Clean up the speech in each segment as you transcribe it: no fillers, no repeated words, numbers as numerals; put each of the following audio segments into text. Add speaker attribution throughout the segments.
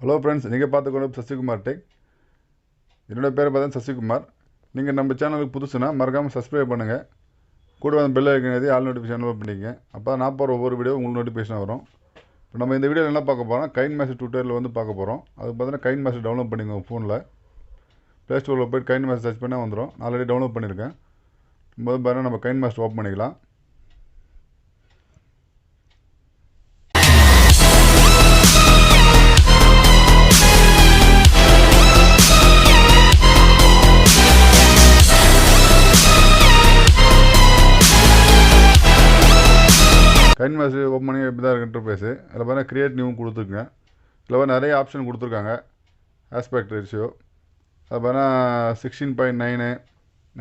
Speaker 1: Hello friends, நீங்கள் பார்த்துக்கணும் Sasikumar tech. என்னோடய பேர் பார்த்தா சசிகுமார். நீங்கள் நம்ம சேனலுக்கு புதுசுனா மறக்காமல் சப்ஸ்கிரைப் பண்ணுங்கள். கூட வந்து பெல் ஐக்கன் ஆல் நோட்டிஃபிகேஷன் பண்ணிக்கங்க. அப்போ நான் போகிற ஒவ்வொரு வீடியோ உங்களுக்கு நோட்டிஃபிகேஷன் வரும். இப்போ நம்ம இந்த வீடியோவில் என்ன பார்க்க போகிறோம், கைன்மாஸ்டர் டியூட்டோரியல் வந்து பார்க்க போகிறோம். அதுக்கு பார்த்தீங்கன்னா கைன்மாஸ்டர் டவுன்லோட் பண்ணிங்க உங்கள் ஃபோனில். ப்ளே ஸ்டோரில் போய்ட்டு கைன்மாஸ்டர் சர்ச் பண்ணால் வந்துடும். நான் ஆல்ரெடி டவுன்லோட் பண்ணியிருக்கேன். முதல்ல பாருங்கள், நம்ம கைன்மாஸ்டர் ஓப்பன் பண்ணிக்கலாம். கைன்மாஸ்டர் ஓப்பன் பண்ணி இப்படி தான் இருக்குது இன்டர்ஃபேஸு. அதில் பார்த்தீங்கன்னா கிரியேட் நியூ கொடுத்துருக்குங்க. இதில் நிறைய ஆப்ஷன் கொடுத்துருக்காங்க. ஆஸ்பெக்ட் ரேஷியோ அது பார்த்தீங்கன்னா 16.9,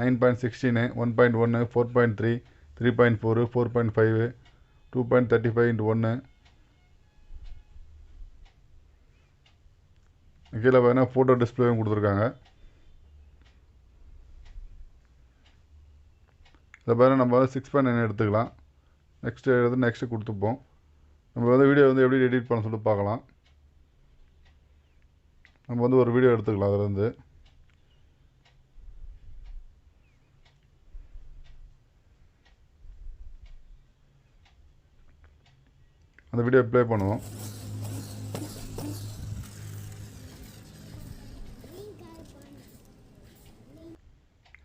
Speaker 1: 9.16, 1.1, 4.3, 3.4, 4.5, 2.35:1. கீழே பார்த்தீங்கன்னா ஃபோட்டோ டிஸ்பிளேவும் கொடுத்துருக்காங்க. இதை பார்த்தீங்கன்னா நம்ம வந்து 6.9 எடுத்துக்கலாம். நெக்ஸ்ட்டு கொடுத்துப்போம். நம்ம வந்து வீடியோ வந்து எப்படி எடிட் பண்ண சொல்லிட்டு பார்க்கலாம். நம்ம வந்து ஒரு வீடியோ எடுத்துக்கலாம். அதில் வந்து அந்த வீடியோ ப்ளே பண்ணுவோம்.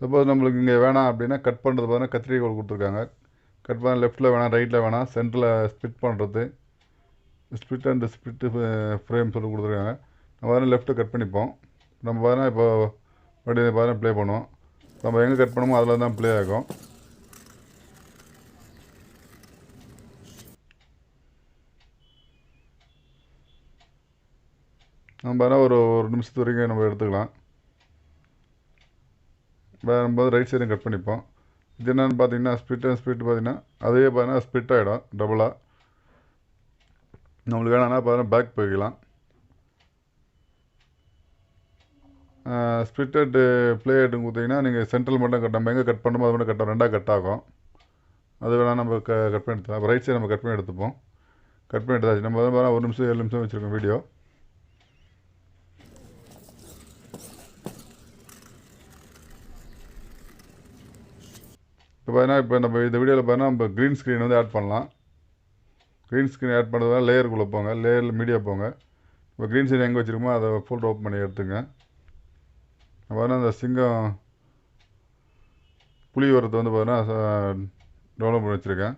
Speaker 1: சப்போஸ் நம்மளுக்கு இங்கே வேணாம் அப்படின்னா கட் பண்ணுறது பார்த்தீங்கன்னா கத்திரிக்கோள் கொடுத்துருக்காங்க. கட் பண்ண லெஃப்ட்டில் வேணாம், ரைட்டில் வேணாம், சென்டரில் ஸ்பிட் பண்ணுறது, ஸ்பிட் அண்ட் ஸ்பிட்டு ஃப்ரேம் சொல்லி கொடுத்துருக்காங்க. நம்ம வேறு லெஃப்ட்டு கட் பண்ணிப்போம். நம்ம பார்த்தீங்கன்னா இப்போ மறுபடியும் பார்த்தீங்கன்னா ப்ளே பண்ணுவோம். நம்ம எங்கே கட் பண்ணுமோ அதில் தான் ப்ளே ஆகும். நம்ம பார்த்தா ஒரு நிமிஷத்து வரைக்கும் நம்ம எடுத்துக்கலாம். நம்ம வந்து ரைட் சைடும் கட் பண்ணிப்போம். இது என்னென்னு பார்த்தீங்கன்னா ஸ்பிட் பார்த்தீங்கன்னா அதே பார்த்தீங்கன்னா ஸ்பிட் ஆகிடும் டபுளாக. நம்மளுக்கு வேணான்னா பார்த்தீங்கன்னா பேக் போய்க்கலாம். ஸ்பிட்டட் ப்ளே ஆகிட்டுன்னு கொடுத்தீங்கன்னா நீங்கள் சென்ட்ரல் மட்டும் நம்ம எங்கே கட் பண்ணுமோ அது மட்டும் கட் ரெண்டாக கட் ஆகும். அது வேணால் நம்ம கட் பண்ணி எடுத்துக்கலாம். ரைட் சைடு நம்ம கட் பண்ணி எடுத்துப்போம். கட் பண்ணி எடுத்தாச்சு. நம்ம வந்து பார்த்தா 1 நிமிஷம் 7 நிமிஷம் வச்சுருக்கோம் வீடியோ. இப்போ பார்த்தீங்கன்னா இப்போ நம்ம இந்த வீடியோவில் பார்த்தீங்கன்னா நம்ம க்ரீன் ஸ்க்ரீன் வந்து ஆட் பண்ணலாம். க்ரீன் ஸ்க்ரீன் ஆட் பண்ணுறதுனால லேயருக்குள்ளே போங்க, லேயரில் மீடியா போங்க. இப்போ க்ரீன் ஸ்க்ரீன் எங்கே வச்சுருக்கோமோ அதை ஃபோல்டர் ஓப்பன் பண்ணி எடுத்துங்க. நம்ம பார்த்தீங்கன்னா அந்த சிங்கம் புலி வரத்தை வந்து பார்த்தீங்கன்னா டவுன்லோட் பண்ணி வச்சுருக்கேன்.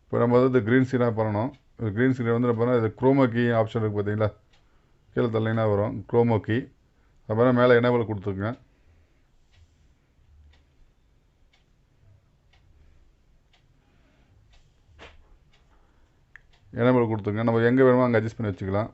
Speaker 1: இப்போ நம்ம வந்து க்ரீன் ஸ்க்ரீனாக பண்ணணும். க்ரீன் ஸ்க்ரீன் வந்து பார்த்தீங்கன்னா இது குரோமோ கீ ஆப்ஷன் இருக்குது பார்த்தீங்களா, கீழே தள்ளிங்கன்னா வரும் குரோமோ கீ. அப்புறம் மேலே எனேபிள் கொடுத்துருங்க. எனேபிள் கொடுத்துங்க. நம்ம எங்கே வேணுமோ அங்கே அட்ஜஸ்ட் பண்ணி வச்சுக்கலாம்.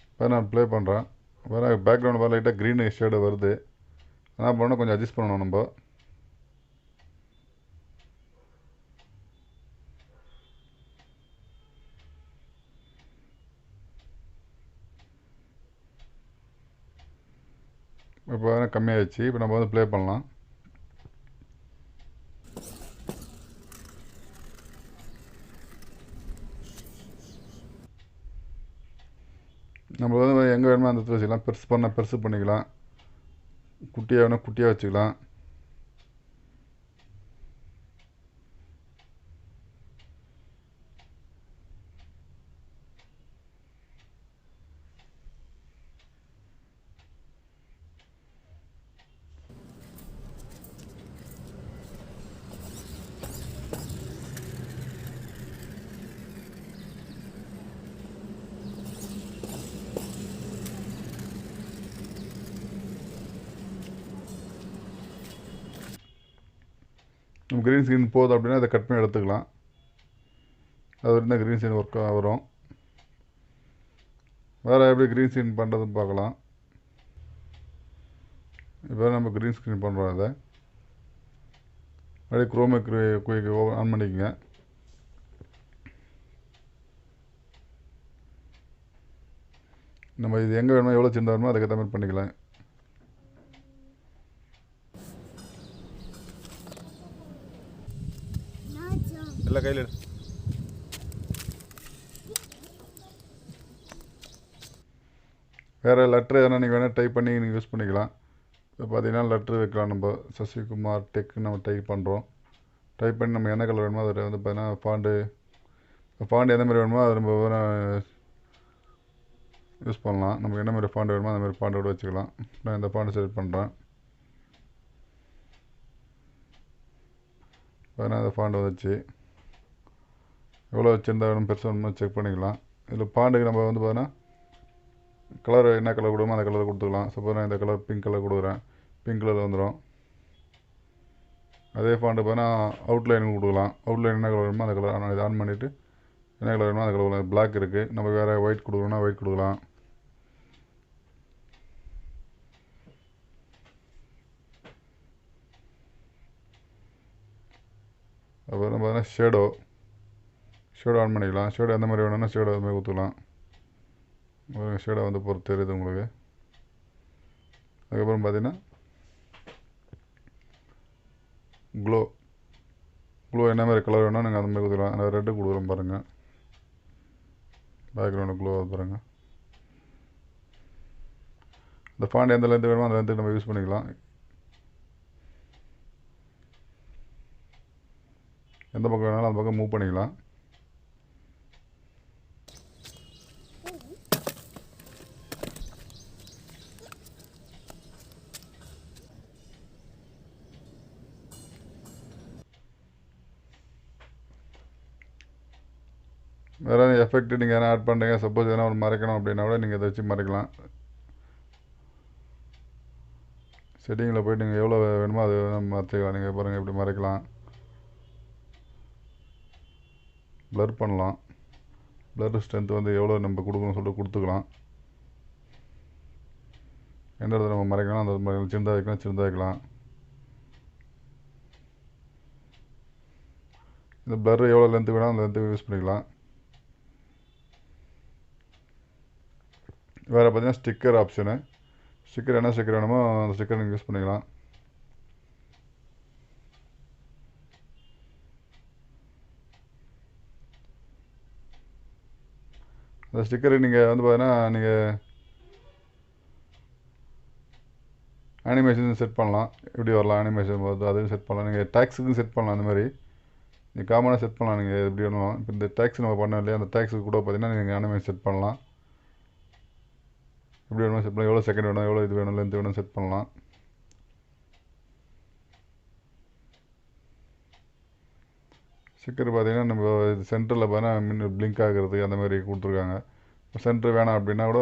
Speaker 1: இப்போ நான் ப்ளே பண்ணுறேன். வேறு பேக்ரவுண்ட் வேறு லைட்டாக க்ரீன் ஷேடு வருது. என்ன பண்ணணும், கொஞ்சம் அட்ஜஸ்ட் பண்ணணும் நம்ம. இப்போ கம்மியாகிடுச்சு. இப்போ நம்ம வந்து ப்ளே பண்ணலாம். நம்ம வந்து எங்கே வேணுமோ அந்த இடத்துல வச்சுக்கலாம். பெருசு பண்ணால் பெருசு பண்ணிக்கலாம், குட்டியாக வேணால் குட்டியாக வச்சுக்கலாம். நம்ம க்ரீன் ஸ்க்ரீன் போகுது அப்படின்னா அதை கட் பண்ணி எடுத்துக்கலாம். அது இருந்தால் க்ரீன் ஸ்க்ரீன் ஒர்க்காக வரும். வேறு எப்படி க்ரீன் ஸ்க்ரீன் பண்ணுறதுன்னு பார்க்கலாம். இப்போ நம்ம க்ரீன் ஸ்க்ரீன் பண்ணுறோம். அதை அப்படியே குரோமா குயிக் ஆன் பண்ணிக்கோங்க. நம்ம இது எங்கே வேணுமோ எவ்வளோ சின்ன வேணுமோ அதுக்கேற்ற மாதிரி பண்ணிக்கலாம். எல்லா கையில் வேறு லெட்ரு எதனா நீங்கள் வேணால் டைப் பண்ணி நீங்கள் யூஸ் பண்ணிக்கலாம். இப்போ பார்த்தீங்கன்னா லெட்ரு வைக்கலாம். நம்ம சசிகுமார் டெக் நம்ம டைப் பண்ணுறோம். டைப் பண்ணி நம்ம என்ன கலர் வேணுமோ அதில் வந்து பார்த்தீங்கன்னா ஃபாண்ட் எந்த மாதிரி வேணுமோ அதை நம்ம யூஸ் பண்ணலாம். நமக்கு என்ன மாதிரி ஃபாண்ட் வேணுமோ அந்த மாதிரி ஃபாண்டோடு வச்சுக்கலாம். நான் இந்த ஃபாண்ட் செலக்ட் பண்ணுறேன். பார்த்தீங்கன்னா அந்த ஃபாண்ட் வந்துச்சு. எவ்வளோ வச்சுருந்தா வேணும் பெருசாக வேணுமோ செக் பண்ணிக்கலாம். இதில் ஃபாண்டுக்கு நம்ம வந்து பார்த்தீங்கன்னா கலர் என்ன கலர் கொடுக்குமோ அந்த கலர் கொடுத்துக்கலாம். சப்போஸ் நான் இந்த கலர் பிங்க் கலர் கொடுக்குறேன், பிங்க் கலர் வந்துடும். அதே ஃபாண்ட்டு பார்த்தீங்கன்னா அவுட்லைன் கொடுக்கலாம். அவுட்லைன் என்ன கலர் வேணுமோ அந்த கலர் நான் இதை ஆன் பண்ணிவிட்டு என்ன கலர் வேணுமோ அந்த கலர் பிளாக் இருக்குது. நம்ம வேறு ஒயிட் கொடுக்கணும்னா ஒயிட் கொடுக்கலாம். அப்புறம் பார்த்தீங்கன்னா ஷேடோ ஆன் பண்ணிக்கலாம். ஷேடோ எந்த மாதிரி வேணும்னா ஷேடோ அது மாதிரி கொடுத்துக்கலாம். ஷேடோ வந்து பொறுத்து தெரியுது உங்களுக்கு. அதுக்கப்புறம் பார்த்தீங்கன்னா க்ளோ என்ன மாதிரி கலர் வேணும் நீங்கள் அந்த மாதிரி கொடுத்துக்கலாம். நான் ரெட்டு கொடுக்குறோம் பாருங்கள். பேக்ரவுண்டு க்ளோ பாருங்கள். இந்த ஃபாண்ட் எந்த லென்த்து வேணுமோ அந்த லென்த்துக்கு நம்ம யூஸ் பண்ணிக்கலாம். எந்த பக்கம் வேணாலும் அந்த பக்கம் மூவ் பண்ணிக்கலாம். வேறு எஃபெக்ட் நீங்கள் எதனா ஆட் பண்ணுறீங்க, சப்போஸ் எதனா ஒரு மறைக்கணும் அப்படின்னா கூட நீங்கள் இதை வச்சு மறைக்கலாம். செட்டிங்கில் போய்ட்டு நீங்கள் எவ்வளோ வேணுமோ அது மாற்றிக்கலாம். நீங்கள் பாருங்கள் இப்படி மறைக்கலாம், ப்ளர் பண்ணலாம். ப்ளர் ஸ்ட்ரென்த் வந்து எவ்வளோ நம்ம கொடுக்கணும்னு சொல்லிட்டு கொடுத்துக்கலாம். எந்த இடத்துல நம்ம மறைக்கலாம் அந்த மாதிரி சின்னதாக வைக்கலாம். இந்த ப்ளர் எவ்வளோ லென்த்து வேணும் அந்த லென்த்துக்கு யூஸ் பண்ணிக்கலாம். வேறு பார்த்தீங்கன்னா ஸ்டிக்கர் ஆப்ஷனு. ஸ்டிக்கர் என்ன ஸ்டிக்கர் வேணுமோ அந்த ஸ்டிக்கர் நீங்கள் யூஸ் பண்ணிக்கலாம். அந்த ஸ்டிக்கரு நீங்கள் வந்து பார்த்தீங்கன்னா நீங்கள் அனிமேஷன் செட் பண்ணலாம். எப்படி வரலாம் அனிமேஷன் போது அதுவும் செட் பண்ணலாம். நீங்கள் டேக்ஸுக்கும் செட் பண்ணலாம். அந்த மாதிரி நீங்கள் காமனாக செட் பண்ணலாம். நீங்கள் எப்படி வேணும். இப்போ இந்த டேக்ஸ் நம்ம பண்ணோம் இல்லையா, அந்த டேக்ஸுக்கு கூட பார்த்தீங்கன்னா நீங்கள் அனிமேஷன் செட் பண்ணலாம். எப்படி வேணுமோ செட் பண்ணலாம். எவ்வளோ செகண்ட் வேணும், எவ்வளோ இது வேணும், லென்த் வேணும் செட் பண்ணலாம். ஸ்டிக்கர் பார்த்தீங்கன்னா நம்ம இது சென்டரில் பார்த்தீங்கன்னா பிளிங்க் ஆகிறதுக்கு அந்த மாதிரி கொடுத்துருக்காங்க. சென்டர் வேணாம் அப்படின்னா கூட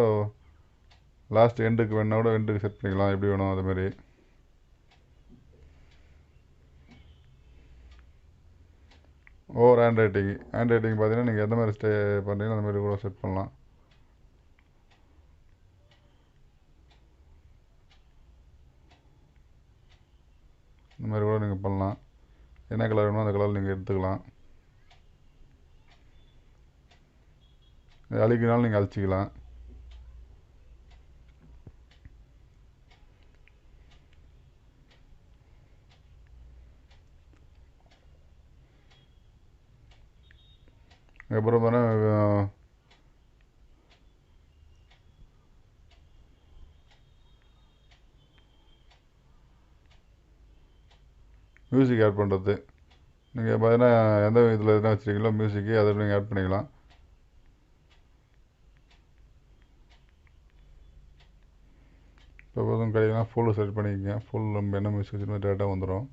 Speaker 1: லாஸ்ட் எண்டுக்கு வேணுன்னா கூட எண்டுக்கு செட் பண்ணிக்கலாம். எப்படி வேணும் அதுமாரி. ஓவர் ஹேண்ட் ரைட்டிங் பார்த்தீங்கன்னா நீங்கள் எந்த மாதிரி பண்ணுறீங்களோ அந்த மாதிரி கூட செட் பண்ணலாம். இந்த மாதிரி கூட நீங்கள் பண்ணலாம். என்ன கலர் வேணுமோ அந்த கலர் நீங்கள் எடுத்துக்கலாம். அழிக்கினாலும் நீங்கள் அழிச்சிக்கலாம். அதுக்கப்புறம் பார்த்தீங்கன்னா மியூசிக் ஆட் பண்ணுறது. நீங்கள் பார்த்தீங்கன்னா எந்த இதில் எதுனா வச்சுருக்கீங்களோ மியூசிக்கு அதை நீங்கள் ஆட் பண்ணிக்கலாம். இப்போ போதும் கிடைக்கலாம். ஃபுல்லு செலக்ட் பண்ணிக்கோங்க. ஃபுல் நம்ம என்ன மியூசிக் வச்சுருந்தோம் டேட்டா வந்துடும்.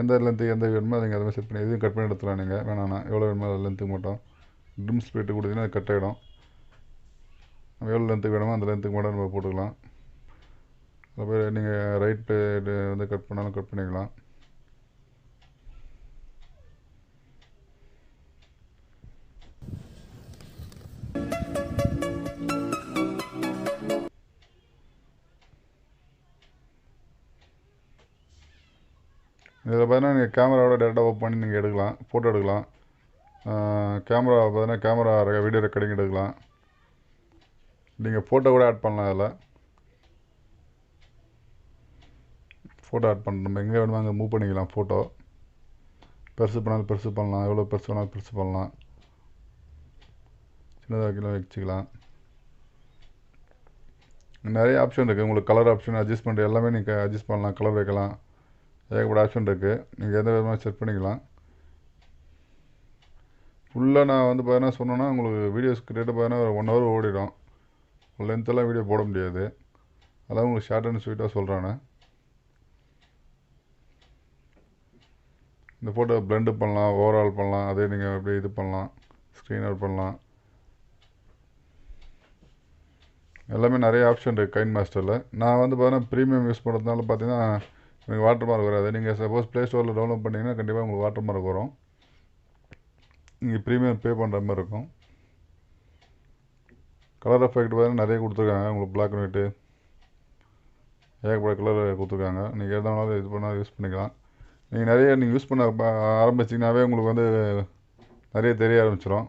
Speaker 1: எந்த லென்த்துக்கு எந்த வேணுமோ நீங்கள் அதை மாதிரி செட் பண்ணி எதுவும் கட் பண்ணி எடுத்துக்கலாம். நீங்கள் வேணாண்ணா எவ்வளோ வேணுமோ அது லென்த்துக்கு மட்டும் ட்ரிம் ஸ்ப்ளிட்டு கொடுத்தீங்கன்னா அது கட் ஆகிடும். நம்ம எவ்வளோ லென்த்துக்கு வேணுமோ அந்த லென்த்துக்கு மட்டும் நம்ம போட்டுக்கலாம். அப்புறம் நீங்கள் ரைட்டு வந்து கட் பண்ணாலும் கட் பண்ணிக்கலாம். இதில் பார்த்தீங்கன்னா நீங்கள் கேமராவோட டேரெக்டாக ஓப்பன் பண்ணி நீங்கள் எடுக்கலாம், ஃபோட்டோ எடுக்கலாம். கேமரா பார்த்தீங்கன்னா கேமரா வீடியோ ரெக்கார்டிங் எடுக்கலாம். நீங்கள் ஃபோட்டோ கூட ஆட் பண்ணலாம். அதில் ஃபோட்டோ ஆட் பண்ண நம்ம எங்கே வேணுமோ அங்கே மூவ் பண்ணிக்கலாம். ஃபோட்டோ பெருசு பண்ணாலும் பெருசு பண்ணலாம், எவ்வளோ பெருசு வேணாலும் பெருசு பண்ணலாம், சின்னதாக வைக்கலாம் வச்சுக்கலாம். நிறைய ஆப்ஷன் இருக்குது. உங்களுக்கு கலர் ஆப்ஷன் அட்ஜஸ்ட்மெண்ட் எல்லாமே நீங்கள் அட்ஜஸ்ட் பண்ணலாம், கலர் வைக்கலாம், ஏகப்பட்ட ஆப்ஷன் இருக்குது. நீங்கள் எந்த விதமாக செட் பண்ணிக்கலாம். ஃபுல்லாக நான் வந்து பார்த்தீங்கன்னா சொன்னேன்னா உங்களுக்கு வீடியோஸ் கிட்டத்தட்ட பார்த்தீங்கன்னா ஒரு 1 hour ஓடிடும். லென்த்தெல்லாம் வீடியோ போட முடியாது. அதான் உங்களுக்கு ஷார்ட் அண்ட் ஸ்வீட்டாக சொல்கிறேன். இந்த ஃபோட்டோ பிளெண்டு பண்ணலாம், ஓவரால் பண்ணலாம், அதே நீங்கள் அப்படியே இது பண்ணலாம், ஸ்க்ரீன் அவுட் பண்ணலாம். எல்லாமே நிறைய ஆப்ஷன் இருக்குது KineMasterல. நான் வந்து பார்த்தீங்கன்னா ப்ரீமியம் யூஸ் பண்ணுறதுனால பார்த்தீங்கன்னா எனக்கு வாட்டர் மார்க் வராது. நீங்கள் சப்போஸ் ப்ளே ஸ்டோரில் டவுன்லோட் பண்ணிங்கன்னா கண்டிப்பாக உங்களுக்கு வாட்டர் மார்க் வரும். நீங்கள் ப்ரீமியம் பே பண்ணுற மாதிரி இருக்கும். கலர் எஃபெக்ட் பார்த்தீங்கன்னா நிறைய கொடுத்துருக்காங்க. உங்களுக்கு பிளாக் அண்ட் ஒயிட்டு ஏகப்பட்ட கலர் கொடுத்துருக்காங்க. நீங்கள் எது வேணாலும் இது பண்ணால் யூஸ் பண்ணிக்கலாம். நீங்கள் நிறைய யூஸ் பண்ண ஆரம்பிச்சிங்கனாவே உங்களுக்கு வந்து நிறைய தெரிய ஆரம்பிச்சிடும்.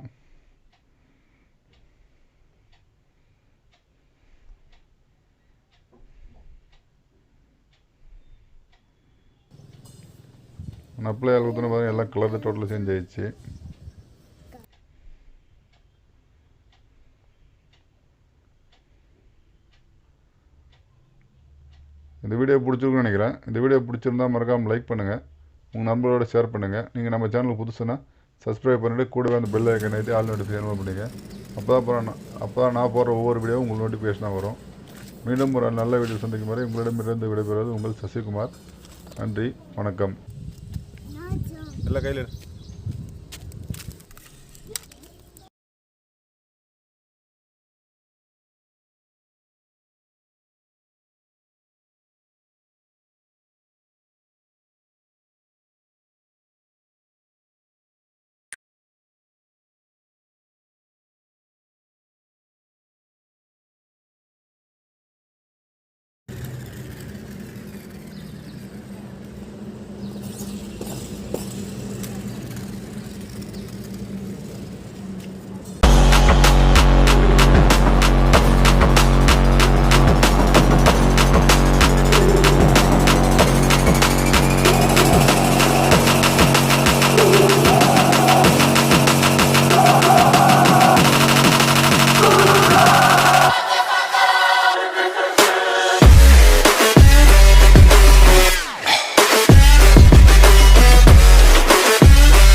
Speaker 1: நான் அப்ளை ஆகுதுன்னு பாருங்கள், எல்லாம் கலர் டோட்டலாக சேஞ்ச் ஆயிடுச்சு. இந்த வீடியோ பிடிச்சிருக்குன்னு நினைக்கிறேன். இந்த வீடியோ பிடிச்சிருந்தால் மறக்காமல் லைக் பண்ணுங்கள், உங்கள் நண்பர்களோட ஷேர் பண்ணுங்கள். நீங்கள் நம்ம சேனலுக்கு புதுசுன்னா சப்ஸ்கிரைப் பண்ணிவிட்டு கூடவே அந்த பெல் ஐக்கன் ஏற்றி ஆல் நோட்டிஃபிகேஷன் பண்ணிங்க. அப்போ தான் நான் போடுற ஒவ்வொரு வீடியோவும் உங்களுக்கு நோட்டிஃபிகேஷனாக வரும். மீண்டும் ஒரு நல்ல வீடியோ சந்திக்கும் வரை உங்களிடமிருந்து விடைபெறுவது உங்கள் சசிகுமார். நன்றி, வணக்கம். எல்லாம் கையில்